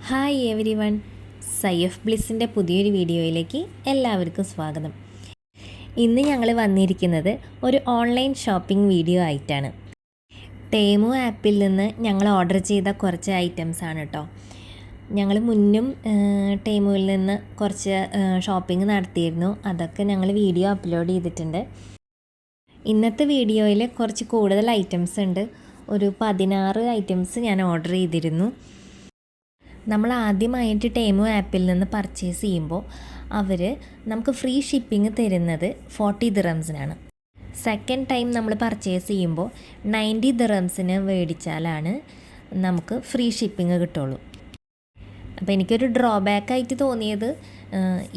Hi every one, Saif ബ്ലിസ്സിൻ്റെ പുതിയൊരു വീഡിയോയിലേക്ക് എല്ലാവർക്കും സ്വാഗതം. ഇന്ന് ഞങ്ങൾ വന്നിരിക്കുന്നത് ഒരു ഓൺലൈൻ ഷോപ്പിംഗ് വീഡിയോ ആയിട്ടാണ്. ടേമു ആപ്പിൽ നിന്ന് ഞങ്ങൾ ഓർഡർ ചെയ്ത കുറച്ച് ഐറ്റംസ് ആണ് കേട്ടോ. ഞങ്ങൾ മുന്നും ടേമുവിൽ നിന്ന് കുറച്ച് ഷോപ്പിംഗ് നടത്തിയിരുന്നു. അതൊക്കെ ഞങ്ങൾ വീഡിയോ അപ്ലോഡ് ചെയ്തിട്ടുണ്ട്. ഇന്നത്തെ വീഡിയോയിൽ കുറച്ച് കൂടുതൽ ഐറ്റംസ് ഉണ്ട്. ഒരു 16 ഐറ്റംസ് ഞാൻ ഓർഡർ ചെയ്തിരുന്നു. നമ്മൾ ആദ്യമായിട്ട് ടേമു ആപ്പിൽ നിന്ന് പർച്ചേസ് ചെയ്യുമ്പോൾ അവർ നമുക്ക് ഫ്രീ ഷിപ്പിംഗ് തരുന്നത് 40 ദിറംസിനാണ്. സെക്കൻഡ് ടൈം നമ്മൾ പർച്ചേസ് ചെയ്യുമ്പോൾ 90 ദിറംസിന് മേടിച്ചാലാണ് നമുക്ക് ഫ്രീ ഷിപ്പിംഗ് കിട്ടുള്ളൂ. അപ്പോൾ എനിക്കൊരു ഡ്രോബാക്കായിട്ട് തോന്നിയത്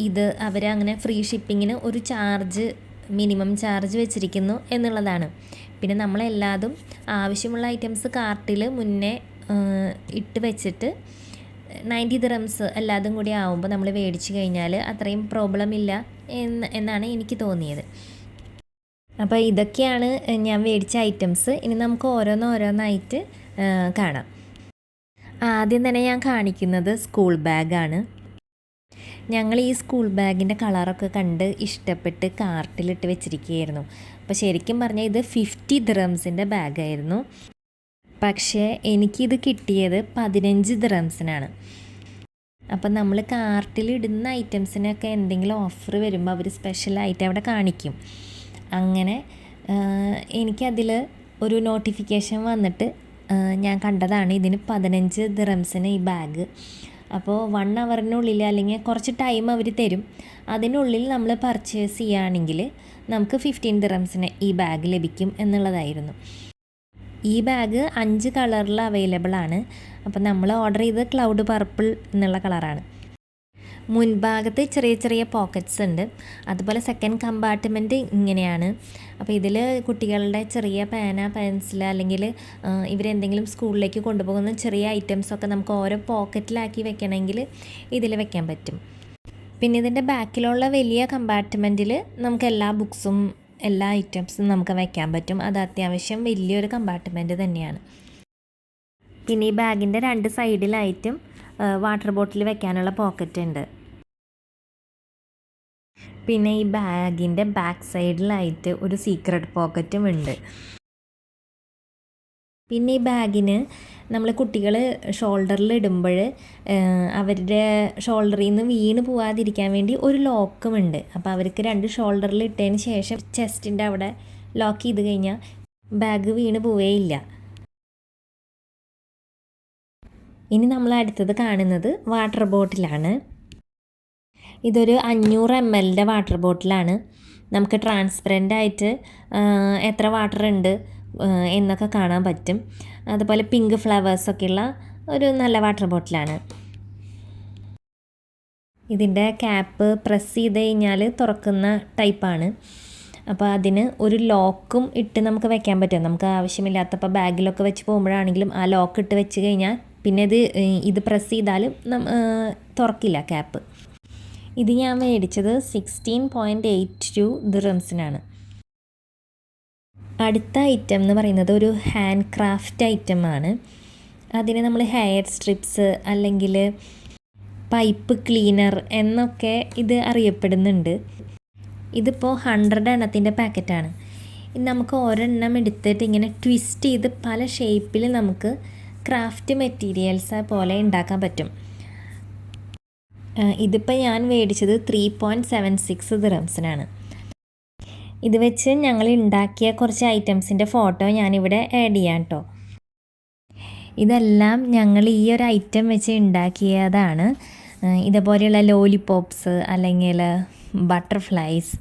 ഇത് അവരങ്ങനെ ഫ്രീ ഷിപ്പിങ്ങിന് ഒരു ചാർജ്, മിനിമം ചാർജ് വെച്ചിരിക്കുന്നു എന്നുള്ളതാണ്. പിന്നെ നമ്മളെല്ലാതും ആവശ്യമുള്ള ഐറ്റംസ് കാർട്ടിൽ മുന്നേ ഇട്ട് വെച്ചിട്ട് 90 ദിറംസ് എല്ലാതും കൂടി ആവുമ്പോൾ നമ്മൾ മേടിച്ച് കഴിഞ്ഞാൽ അത്രയും പ്രോബ്ലം ഇല്ല എന്നാണ് എനിക്ക് തോന്നിയത്. അപ്പോൾ ഇതൊക്കെയാണ് ഞാൻ മേടിച്ച ഐറ്റംസ്. ഇനി നമുക്ക് ഓരോന്നായിട്ട് കാണാം. ആദ്യം തന്നെ ഞാൻ കാണിക്കുന്നത് സ്കൂൾ ബാഗാണ്. ഞങ്ങൾ ഈ സ്കൂൾ ബാഗിൻ്റെ കളറൊക്കെ കണ്ട് ഇഷ്ടപ്പെട്ട് കാർട്ടിലിട്ട് വെച്ചിരിക്കുകയായിരുന്നു. അപ്പോൾ ശരിക്കും പറഞ്ഞാൽ ഇത് 50 ദിറംസിൻ്റെ ബാഗായിരുന്നു. പക്ഷേ എനിക്കിത് കിട്ടിയത് 15 ദിറംസിനാണ്. അപ്പം നമ്മൾ കാർട്ടിലിടുന്ന ഐറ്റംസിനൊക്കെ എന്തെങ്കിലും ഓഫർ വരുമ്പോൾ അവർ സ്പെഷ്യലായിട്ട് അവിടെ കാണിക്കും. അങ്ങനെ എനിക്കതിൽ ഒരു നോട്ടിഫിക്കേഷൻ വന്നിട്ട് ഞാൻ കണ്ടതാണ് ഇതിന് 15 ദിറംസിന് ഈ ബാഗ്. അപ്പോൾ 1 അവറിനുള്ളിൽ അല്ലെങ്കിൽ കുറച്ച് ടൈം അവർ തരും. അതിനുള്ളിൽ നമ്മൾ പർച്ചേസ് ചെയ്യുകയാണെങ്കിൽ നമുക്ക് 15 ദിറംസിന് ഈ ബാഗ് ലഭിക്കും എന്നുള്ളതായിരുന്നു. ഈ ബാഗ് 5 കളറിൽ അവൈലബിൾ ആണ്. അപ്പം നമ്മൾ ഓർഡർ ചെയ്ത് ക്ലൗഡ് പർപ്പിൾ എന്നുള്ള കളറാണ്. മുൻഭാഗത്ത് ചെറിയ ചെറിയ പോക്കറ്റ്സ് ഉണ്ട്. അതുപോലെ സെക്കൻഡ് കമ്പാർട്ട്മെൻറ്റ് ഇങ്ങനെയാണ്. അപ്പോൾ ഇതിൽ കുട്ടികളുടെ ചെറിയ പേന, പെൻസിൽ അല്ലെങ്കിൽ ഇവരെന്തെങ്കിലും സ്കൂളിലേക്ക് കൊണ്ടുപോകുന്ന ചെറിയ ഐറ്റംസൊക്കെ നമുക്ക് ഓരോ പോക്കറ്റിലാക്കി വെക്കണമെങ്കിൽ ഇതിൽ വെക്കാൻ പറ്റും. പിന്നെ ഇതിൻ്റെ ബാക്കിലുള്ള വലിയ കമ്പാർട്ട്മെൻറ്റിൽ നമുക്ക് എല്ലാ ബുക്സും എല്ലാ ഐറ്റംസും നമുക്ക് വയ്ക്കാൻ പറ്റും. അത് അത്യാവശ്യം വലിയൊരു കമ്പാർട്ട്മെൻറ്റ് തന്നെയാണ്. പിന്നെ ഈ ബാഗിൻ്റെ 2 സൈഡിലായിട്ടും വാട്ടർ ബോട്ടിൽ വെക്കാനുള്ള പോക്കറ്റ് ഉണ്ട്. പിന്നെ ഈ ബാഗിൻ്റെ ബാക്ക് സൈഡിലായിട്ട് ഒരു സീക്രട്ട് പോക്കറ്റും ഉണ്ട്. പിന്നെ ഈ ബാഗിന് നമ്മൾ കുട്ടികൾ ഷോൾഡറിൽ ഇടുമ്പോൾ അവരുടെ ഷോൾഡറിൽ നിന്ന് വീണ് പോവാതിരിക്കാൻ വേണ്ടി ഒരു ലോക്കും ഉണ്ട്. അപ്പോൾ അവർക്ക് 2 ഷോൾഡറിൽ ഇട്ടതിന് ശേഷം ചെസ്റ്റിൻ്റെ അവിടെ ലോക്ക് ചെയ്ത് കഴിഞ്ഞാൽ ബാഗ് വീണ് പോവേയില്ല. ഇനി നമ്മൾ അടുത്തത് കാണുന്നത് വാട്ടർ ബോട്ടിലാണ്. ഇതൊരു 500 ml വാട്ടർ ബോട്ടിലാണ്. നമുക്ക് ട്രാൻസ്പെറൻ്റ് ആയിട്ട് എത്ര വാട്ടർ ഉണ്ട് എന്നൊക്കെ കാണാൻ പറ്റും. അതുപോലെ പിങ്ക് ഫ്ലവേഴ്സൊക്കെയുള്ള ഒരു നല്ല വാട്ടർ ബോട്ടിലാണ്. ഇതിൻ്റെ ക്യാപ്പ് പ്രസ് ചെയ്ത് കഴിഞ്ഞാൽ തുറക്കുന്ന ടൈപ്പാണ്. അപ്പോൾ അതിന് ഒരു ലോക്കും ഇട്ട് നമുക്ക് വെക്കാൻ പറ്റും. നമുക്ക് ആവശ്യമില്ലാത്തപ്പോൾ ബാഗിലൊക്കെ വെച്ച് പോകുമ്പോഴാണെങ്കിലും ആ ലോക്ക് ഇട്ട് വെച്ച് കഴിഞ്ഞാൽ പിന്നെ ഇത് പ്രസ് ചെയ്താലും തുറക്കില്ല ക്യാപ്പ്. ഇത് ഞാൻ മേടിച്ചത് 16.82 ദിറംസിനാണ്. അടുത്ത ഐറ്റം എന്ന് പറയുന്നത് ഒരു ഹാൻഡ് ക്രാഫ്റ്റ് ഐറ്റമാണ്. അതിന് നമ്മൾ ഹെയർ സ്ട്രിപ്സ് അല്ലെങ്കിൽ പൈപ്പ് ക്ലീനർ എന്നൊക്കെ ഇത് അറിയപ്പെടുന്നുണ്ട്. ഇതിപ്പോൾ 100 എണ്ണത്തിൻ്റെ പാക്കറ്റാണ്. ഇത് നമുക്ക് ഒരെണ്ണം എടുത്തിട്ട് ഇങ്ങനെ ട്വിസ്റ്റ് ചെയ്ത് പല ഷേപ്പിൽ നമുക്ക് ക്രാഫ്റ്റ് മെറ്റീരിയൽസ് പോലെ ഉണ്ടാക്കാൻ പറ്റും. ഇതിപ്പോൾ ഞാൻ മേടിച്ചത് 3.76 ദിറംസിനാണ്. ഇത് വെച്ച് ഞങ്ങൾ ഉണ്ടാക്കിയ കുറച്ച് ഐറ്റംസിൻ്റെ ഫോട്ടോ ഞാനിവിടെ ആഡ് ചെയ്യാം കേട്ടോ. ഇതെല്ലാം ഞങ്ങൾ ഈ ഒരു ഐറ്റം വെച്ച് ഉണ്ടാക്കിയതാണ്. ഇതുപോലെയുള്ള ലോലിപോപ്സ് അല്ലെങ്കിൽ ബട്ടർഫ്ലൈസ്,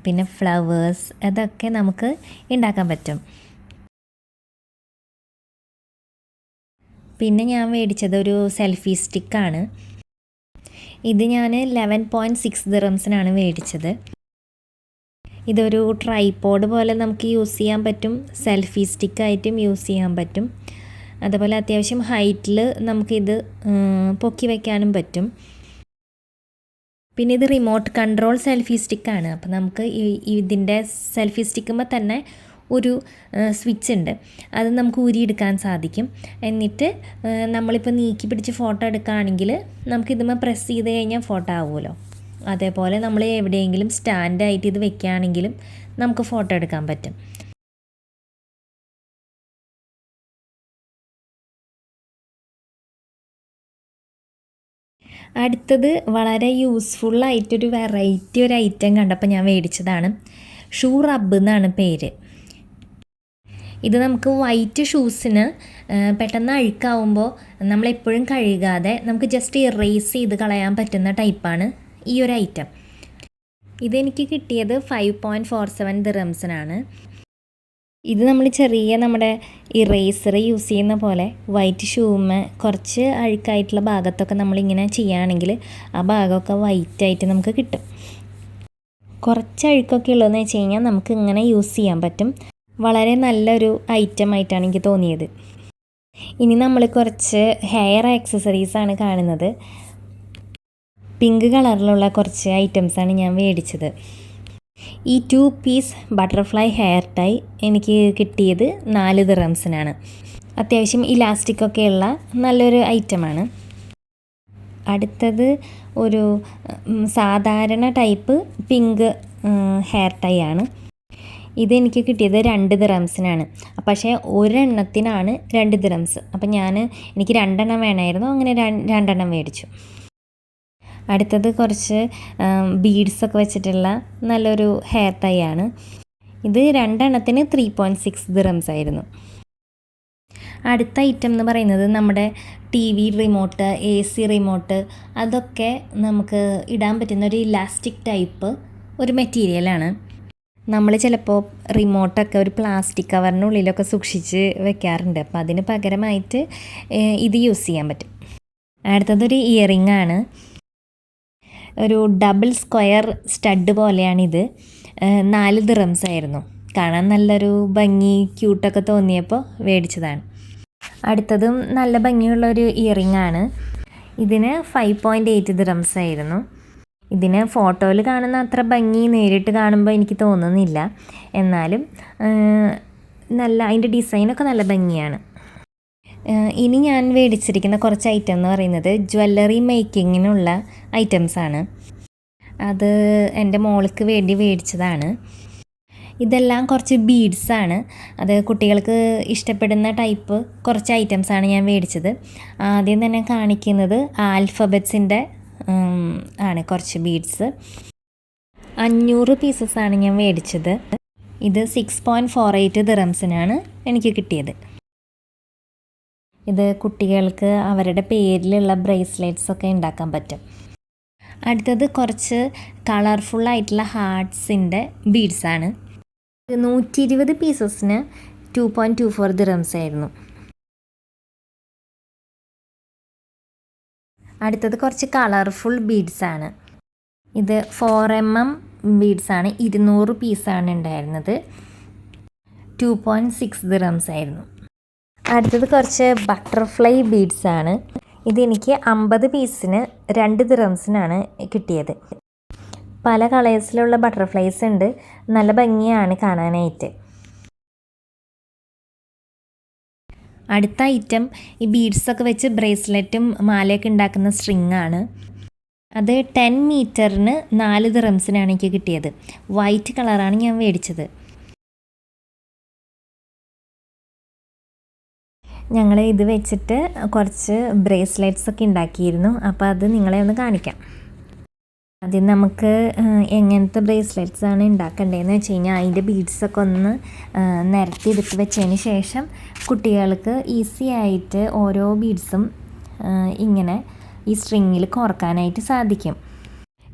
പിന്നെ ഫ്ലവേഴ്സ്, അതൊക്കെ നമുക്ക് ഉണ്ടാക്കാൻ പറ്റും. പിന്നെ ഞാൻ മേടിച്ചത് ഒരു സെൽഫി സ്റ്റിക്കാണ്. ഇത് ഞാൻ 11.6 ദിറംസിനാണ് മേടിച്ചത്. ഇതൊരു ട്രൈപോഡ് പോലെ നമുക്ക് യൂസ് ചെയ്യാൻ പറ്റും. സെൽഫി സ്റ്റിക്കായിട്ടും യൂസ് ചെയ്യാൻ പറ്റും. അതുപോലെ അത്യാവശ്യം ഹൈറ്റിൽ നമുക്കിത് പൊക്കി വയ്ക്കാനും പറ്റും. പിന്നെ ഇത് റിമോട്ട് കൺട്രോൾ സെൽഫി സ്റ്റിക്കാണ്. അപ്പോൾ നമുക്ക് ഇതിൻ്റെ സെൽഫി സ്റ്റിക്കുമ്പോൾ തന്നെ ഒരു സ്വിച്ച് ഉണ്ട്. അത് നമുക്ക് ഊരിയെടുക്കാൻ സാധിക്കും. എന്നിട്ട് നമ്മളിപ്പോൾ നീക്കി പിടിച്ച് ഫോട്ടോ എടുക്കുകയാണെങ്കിൽ നമുക്കിതുമ്മേ പ്രസ് ചെയ്ത് കഴിഞ്ഞാൽ ഫോട്ടോ ആവുമല്ലോ. അതേപോലെ നമ്മൾ എവിടെയെങ്കിലും സ്റ്റാൻഡായിട്ട് ഇത് വെക്കുകയാണെങ്കിലും നമുക്ക് ഫോട്ടോ എടുക്കാൻ പറ്റും. അടുത്തത് വളരെ യൂസ്ഫുള്ളായിട്ടൊരു വെറൈറ്റി ഒരു ഐറ്റം കണ്ടപ്പോൾ ഞാൻ മേടിച്ചതാണ്. ഷൂ റബ്ബ് എന്നാണ് പേര്. ഇത് നമുക്ക് വൈറ്റ് ഷൂസിന് പെട്ടെന്ന് അഴുക്കാവുമ്പോൾ നമ്മളെപ്പോഴും കഴുകാതെ നമുക്ക് ജസ്റ്റ് ഇറേസ് ചെയ്ത് കളയാൻ പറ്റുന്ന ടൈപ്പാണ് ഈ ഒരു ഐറ്റം. ഇതെനിക്ക് കിട്ടിയത് 5.47 ദിർഹംസിനാണ്. ഇത് നമ്മൾ ചെറിയ നമ്മുടെ ഇറേസർ യൂസ് ചെയ്യുന്ന പോലെ വൈറ്റ് ഷൂമേ കുറച്ച് അഴുക്കായിട്ടുള്ള ഭാഗത്തൊക്കെ നമ്മളിങ്ങനെ ചെയ്യുകയാണെങ്കിൽ ആ ഭാഗമൊക്കെ വൈറ്റായിട്ട് നമുക്ക് കിട്ടും. കുറച്ച് അഴുക്കൊക്കെ ഉള്ളതെന്ന് വെച്ച് കഴിഞ്ഞാൽ നമുക്ക് ഇങ്ങനെ യൂസ് ചെയ്യാൻ പറ്റും. വളരെ നല്ലൊരു ഐറ്റം ആയിട്ടാണ് എനിക്ക് തോന്നിയത്. ഇനി നമ്മൾ കുറച്ച് ഹെയർ ആക്സസറീസാണ് കാണുന്നത്. പിങ്ക് കളറിലുള്ള കുറച്ച് ഐറ്റംസാണ് ഞാൻ മേടിച്ചത്. ഈ 2 പീസ് ബട്ടർഫ്ലൈ ഹെയർ ടൈ എനിക്ക് കിട്ടിയത് 4 ദിർഹംസിനാണ്. അത്യാവശ്യം ഇലാസ്റ്റിക്കൊക്കെ ഉള്ള നല്ലൊരു ഐറ്റമാണ്. അടുത്തത് ഒരു സാധാരണ ടൈപ്പ് പിങ്ക് ഹെയർ ടൈ ആണ്. ഇതെനിക്ക് കിട്ടിയത് 2 ദിർഹംസിനാണ്. പക്ഷേ ഒരെണ്ണത്തിനാണ് 2 ദിർഹംസ്. അപ്പം എനിക്ക് 2 എണ്ണം വേണമായിരുന്നു. അങ്ങനെ 2 എണ്ണം മേടിച്ചു. അടുത്തത് കുറച്ച് ബീഡ്സൊക്കെ വെച്ചിട്ടുള്ള നല്ലൊരു ഹെയർ ടൈ ആണ്. ഇത് 2 എണ്ണത്തിന് 3.6 ദിർഹംസ് ആയിരുന്നു. അടുത്ത ഐറ്റം എന്ന് പറയുന്നത് നമ്മുടെ TV റിമോട്ട്, AC റിമോട്ട്, അതൊക്കെ നമുക്ക് ഇടാൻ പറ്റുന്ന ഒരു ഇലാസ്റ്റിക് ടൈപ്പ് ഒരു മെറ്റീരിയലാണ്. നമ്മൾ ചിലപ്പോൾ റിമോട്ടൊക്കെ ഒരു പ്ലാസ്റ്റിക് കവറിനുള്ളിലൊക്കെ സൂക്ഷിച്ച് വെക്കാറുണ്ട്. അപ്പോൾ അതിന് പകരമായിട്ട് ഇത് യൂസ് ചെയ്യാൻ പറ്റും. അടുത്തതൊരു ഇയറിംഗ് ആണ്. ഒരു ഡബിൾ സ്ക്വയർ സ്റ്റഡ് പോലെയാണിത്. 4 ദിർഹംസ് ആയിരുന്നു. കാണാൻ നല്ലൊരു ഭംഗി ക്യൂട്ടൊക്കെ തോന്നിയപ്പോൾ മേടിച്ചതാണ്. അടുത്തതും നല്ല ഭംഗിയുള്ളൊരു ഇയറിംഗ് ആണ്. ഇതിന് 5.8 ദിർഹംസ് ആയിരുന്നു. ഇതിന് ഫോട്ടോയിൽ കാണുന്ന അത്ര ഭംഗി നേരിട്ട് കാണുമ്പോൾ എനിക്ക് തോന്നുന്നില്ല. എന്നാലും അതിൻ്റെ ഡിസൈനൊക്കെ നല്ല ഭംഗിയാണ്. ഇനി ഞാൻ മേടിച്ചിരിക്കുന്ന കുറച്ച് ഐറ്റം എന്ന് പറയുന്നത് ജ്വല്ലറി മേക്കിങ്ങിനുള്ള ഐറ്റംസാണ്. അത് എൻ്റെ മോൾക്ക് വേണ്ടി മേടിച്ചതാണ്. ഇതെല്ലാം കുറച്ച് ബീഡ്സാണ്. അത് കുട്ടികൾക്ക് ഇഷ്ടപ്പെടുന്ന ടൈപ്പ് കുറച്ച് ഐറ്റംസാണ് ഞാൻ മേടിച്ചത്. ആദ്യം തന്നെ കാണിക്കുന്നത് ആൽഫബറ്റ്സിൻ്റെ ആണ് കുറച്ച് ബീഡ്സ്. 500 പീസസാണ് ഞാൻ മേടിച്ചത്. ഇത് 6.48 ദിർഹംസിനാണ് എനിക്ക് കിട്ടിയത്. ഇത് കുട്ടികൾക്ക് അവരുടെ പേരിലുള്ള ബ്രേസ്ലെറ്റ്സൊക്കെ ഉണ്ടാക്കാൻ പറ്റും. അടുത്തത് കുറച്ച് കളർഫുള്ളായിട്ടുള്ള ഹാർട്ട്സിൻ്റെ ബീഡ്സാണ്. 120 പീസസിന് 2.24 ദിർഹംസ് ആയിരുന്നു. അടുത്തത് കുറച്ച് കളർഫുൾ ബീഡ്സാണ്. ഇത് 4mm ബീഡ്സാണ്. 200 പീസാണ് ഉണ്ടായിരുന്നത്. 2.6 ദിർഹംസ് ആയിരുന്നു. അടുത്തത് കുറച്ച് ബട്ടർഫ്ലൈ ബീഡ്സാണ്. ഇതെനിക്ക് 50 പീസിന് 2 ദിർഹംസിനാണ് കിട്ടിയത്. പല കളേഴ്സിലുള്ള ബട്ടർഫ്ലൈസ് ഉണ്ട്. നല്ല ഭംഗിയാണ് കാണാനായിട്ട്. അടുത്ത ഐറ്റം ഈ ബീഡ്സൊക്കെ വെച്ച് ബ്രേസ്ലെറ്റും മാലയൊക്കെ ഉണ്ടാക്കുന്ന സ്ട്രിങ് ആണ്. അത് 10 മീറ്ററിന് 4 ദിർഹംസിനാണ് എനിക്ക് കിട്ടിയത്. വൈറ്റ് കളറാണ് ഞാൻ മേടിച്ചത്. ഞങ്ങൾ ഇത് വെച്ചിട്ട് കുറച്ച് ബ്രേസ്ലെറ്റ്സൊക്കെ ഉണ്ടാക്കിയിരുന്നു. അപ്പോൾ അത് നിങ്ങളെ ഒന്ന് കാണിക്കാം. ആദ്യം നമുക്ക് എങ്ങനത്തെ ബ്രേസ്ലെറ്റ്സാണ് ഉണ്ടാക്കേണ്ടതെന്ന് വെച്ച് കഴിഞ്ഞാൽ അതിൻ്റെ ബീഡ്സൊക്കെ ഒന്ന് നിരത്തിയെടുത്ത് വെച്ചതിന് ശേഷം കുട്ടികൾക്ക് ഈസി ആയിട്ട് ഓരോ ബീഡ്സും ഇങ്ങനെ ഈ സ്ട്രിങ്ങിൽ കോർക്കാനായിട്ട് സാധിക്കും.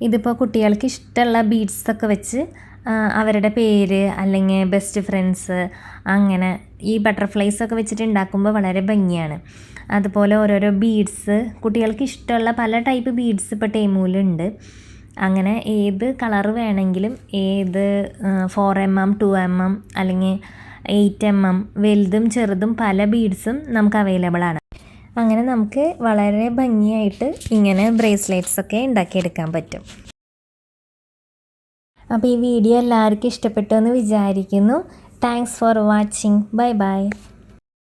ഇതിപ്പോൾ കുട്ടികൾക്ക് ഇഷ്ടമുള്ള ബീഡ്സൊക്കെ വെച്ച് അവരുടെ പേര് അല്ലെങ്കിൽ ബെസ്റ്റ് ഫ്രണ്ട്സ് അങ്ങനെ ഈ ബട്ടർഫ്ലൈസൊക്കെ വെച്ചിട്ട് ഉണ്ടാക്കുമ്പോൾ വളരെ ഭംഗിയാണ്. അതുപോലെ ഓരോരോ ബീഡ്സ് കുട്ടികൾക്ക് ഇഷ്ടമുള്ള പല ടൈപ്പ് ബീഡ്സ് ഇപ്പോൾ ടേമൂലുണ്ട്. അങ്ങനെ ഏത് കളർ വേണമെങ്കിലും ഏത് 4mm 2mm അല്ലെങ്കിൽ 8mm വലുതും ചെറുതും പല ബീഡ്സും നമുക്ക് അവൈലബിൾ ആണ്. അങ്ങനെ നമുക്ക് വളരെ ഭംഗിയായിട്ട് ഇങ്ങനെ ബ്രേസ്ലെറ്റ്സൊക്കെ ഉണ്ടാക്കിയെടുക്കാൻ പറ്റും. അപ്പോൾ ഈ വീഡിയോ എല്ലാവർക്കും ഇഷ്ടപ്പെട്ടു എന്ന് വിചാരിക്കുന്നു. Thanks for watching. Bye bye.